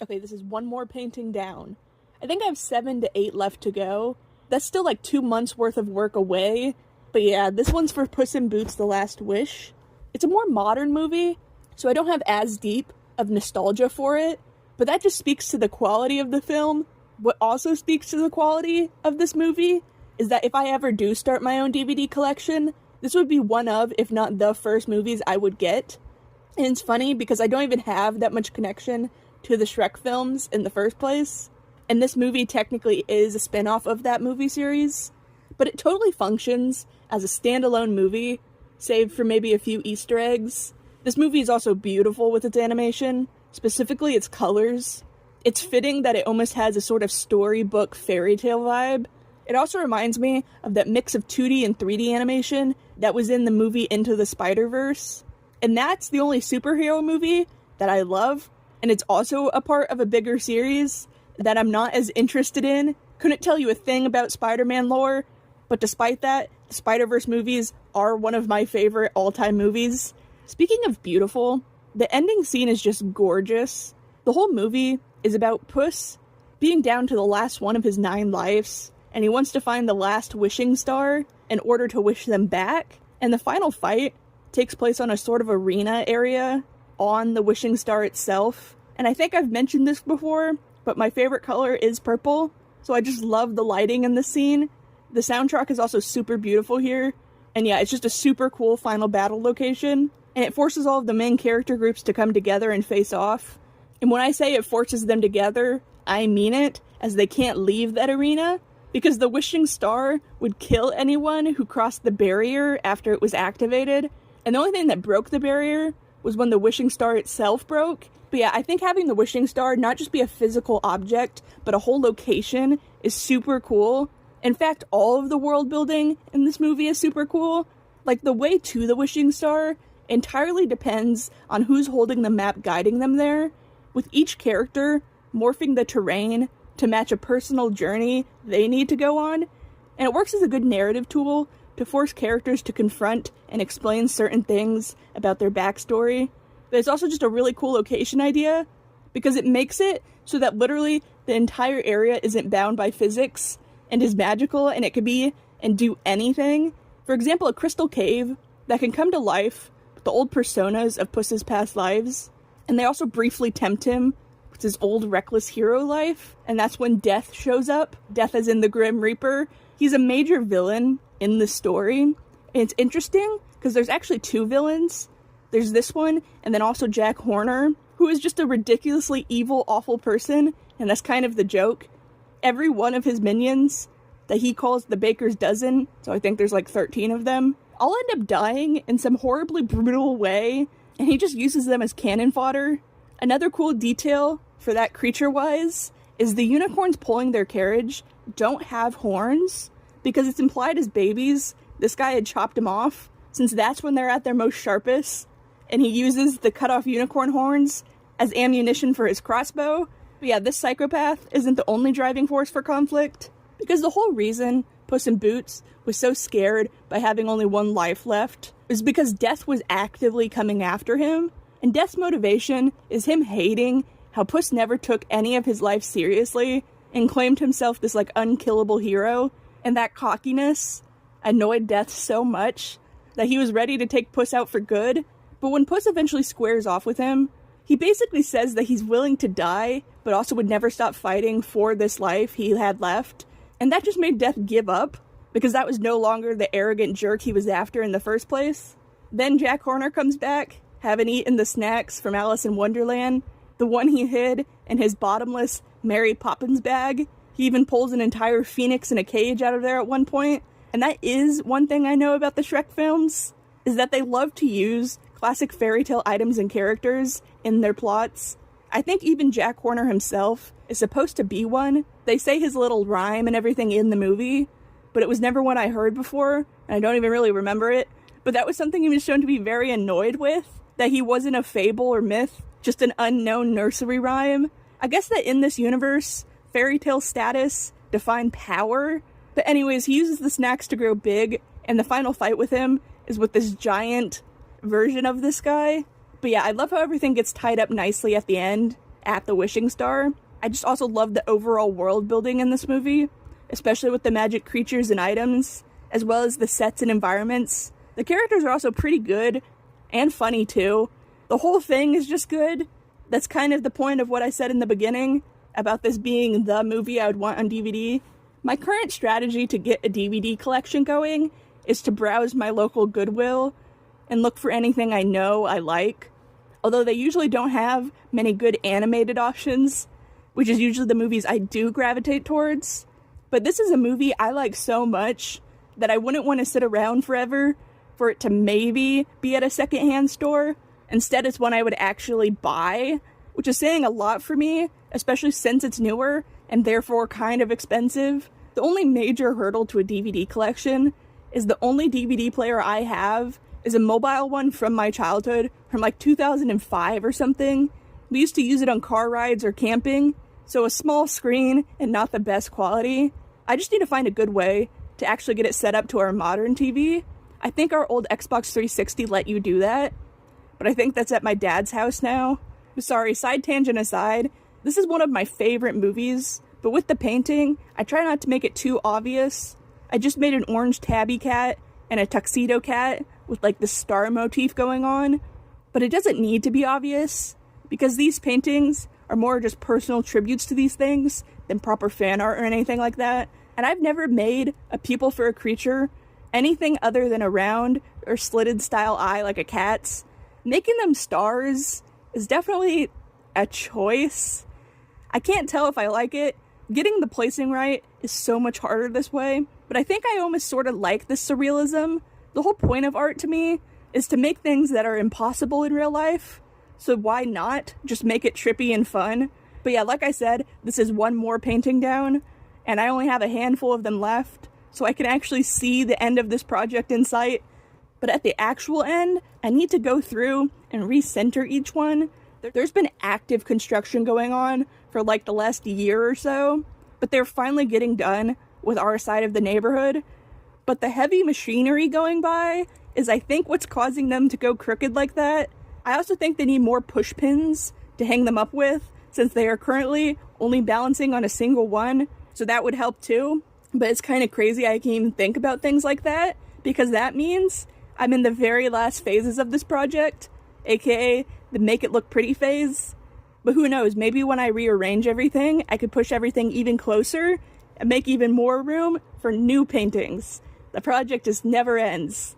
Okay, this is one more painting down. I think I have 7 to 8 left to go. That's still like 2 months worth of work away. But yeah, this one's for Puss in Boots: The Last Wish. It's a more modern movie, so I don't have as deep of nostalgia for it, but that just speaks to the quality of the film. What also speaks to the quality of this movie is that if I ever do start my own DVD collection, this would be one of, if not the first movies I would get. And it's funny because I don't even have that much connection to the Shrek films in the first place. And this movie technically is a spin-off of that movie series, but it totally functions as a standalone movie, save for maybe a few Easter eggs. This movie is also beautiful with its animation, specifically its colors. It's fitting that it almost has a sort of storybook fairy tale vibe. It also reminds me of that mix of 2D and 3D animation that was in the movie Into the Spider-Verse. And that's the only superhero movie that I love, and it's also a part of a bigger series that I'm not as interested in. Couldn't tell you a thing about Spider-Man lore, but despite that, the Spider-Verse movies are one of my favorite all-time movies. Speaking of beautiful, the ending scene is just gorgeous. The whole movie is about Puss being down to the last one of his 9 lives, and he wants to find the last wishing star in order to wish them back. And the final fight takes place on a sort of arena area on the wishing star itself. And I think I've mentioned this before, but my favorite color is purple, so I just love the lighting in this scene. The soundtrack is also super beautiful here, and yeah, it's just a super cool final battle location, and it forces all of the main character groups to come together and face off. And when I say it forces them together, I mean it, as they can't leave that arena, because the wishing star would kill anyone who crossed the barrier after it was activated, and the only thing that broke the barrier was when the wishing star itself broke. But yeah, I think having the wishing star not just be a physical object, but a whole location is super cool. In fact, all of the world building in this movie is super cool. Like, the way to the wishing star entirely depends on who's holding the map guiding them there, with each character morphing the terrain to match a personal journey they need to go on, and it works as a good narrative tool to force characters to confront and explain certain things about their backstory. But it's also just a really cool location idea, because it makes it so that literally the entire area isn't bound by physics and is magical, and it could be and do anything. For example, a crystal cave that can come to life with the old personas of Puss's past lives, and they also briefly tempt him with his old reckless hero life, and that's when Death shows up. Death as in the Grim Reaper. He's a major villain in the story, and it's interesting because there's actually 2 villains. There's this one, and then also Jack Horner, who is just a ridiculously evil, awful person, and that's kind of the joke. Every one of his minions that he calls the Baker's Dozen, so I think there's like 13 of them, all end up dying in some horribly brutal way, and he just uses them as cannon fodder. Another cool detail for that creature-wise is the unicorns pulling their carriage don't have horns, because it's implied as babies this guy had chopped them off, since that's when they're at their most sharpest, and he uses the cut-off unicorn horns as ammunition for his crossbow. But yeah, this psychopath isn't the only driving force for conflict, because the whole reason Puss in Boots was so scared by having only 1 life left is because Death was actively coming after him, and Death's motivation is him hating how Puss never took any of his life seriously and claimed himself this like unkillable hero, and that cockiness annoyed Death so much that he was ready to take Puss out for good. But when Puss eventually squares off with him, he basically says that he's willing to die, but also would never stop fighting for this life he had left. And that just made Death give up, because that was no longer the arrogant jerk he was after in the first place. Then Jack Horner comes back, having eaten the snacks from Alice in Wonderland, the one he hid in his bottomless Mary Poppins bag. He even pulls an entire phoenix in a cage out of there at one point. And that is one thing I know about the Shrek films, is that they love to use classic fairy tale items and characters in their plots. I think even Jack Horner himself is supposed to be one. They say his little rhyme and everything in the movie, but it was never one I heard before, and I don't even really remember it. But that was something he was shown to be very annoyed with, that he wasn't a fable or myth, just an unknown nursery rhyme. I guess that in this universe, fairy tale status defined power. But anyways, he uses the snacks to grow big, and the final fight with him is with this giant version of this guy. But yeah, I love how everything gets tied up nicely at the end, at the Wishing Star. I just also love the overall world building in this movie, especially with the magic creatures and items, as well as the sets and environments. The characters are also pretty good, and funny too. The whole thing is just good. That's kind of the point of what I said in the beginning, about this being the movie I would want on DVD. My current strategy to get a DVD collection going is to browse my local Goodwill and look for anything I know I like. Although they usually don't have many good animated options, which is usually the movies I do gravitate towards. But this is a movie I like so much that I wouldn't want to sit around forever for it to maybe be at a secondhand store. Instead, it's one I would actually buy, which is saying a lot for me, especially since it's newer and therefore kind of expensive. The only major hurdle to a DVD collection is the only DVD player I have is a mobile one from my childhood, from like 2005 or something. We used to use it on car rides or camping, so a small screen and not the best quality. I just need to find a good way to actually get it set up to our modern TV. I think our old Xbox 360 let you do that, but I think that's at my dad's house now. Sorry, side tangent aside, this is one of my favorite movies, but with the painting, I try not to make it too obvious. I just made an orange tabby cat and a tuxedo cat with like the star motif going on, but it doesn't need to be obvious, because these paintings are more just personal tributes to these things than proper fan art or anything like that. And I've never made a pupil for a creature anything other than a round or slitted style eye like a cat's. Making them stars is definitely a choice. I can't tell if I like it. Getting the placing right is so much harder this way, but I think I almost sort of like this surrealism. The whole point of art to me is to make things that are impossible in real life, so why not just make it trippy and fun? But yeah, like I said, this is one more painting down, and I only have a handful of them left, so I can actually see the end of this project in sight. But at the actual end, I need to go through and recenter each one. There's been active construction going on for like the last year or so, but they're finally getting done with our side of the neighborhood. But the heavy machinery going by is, I think, what's causing them to go crooked like that. I also think they need more push pins to hang them up with, since they are currently only balancing on a single one, so that would help too. But it's kind of crazy I can even think about things like that, because that means I'm in the very last phases of this project, aka the make it look pretty phase. But who knows, maybe when I rearrange everything, I could push everything even closer and make even more room for new paintings. The project just never ends.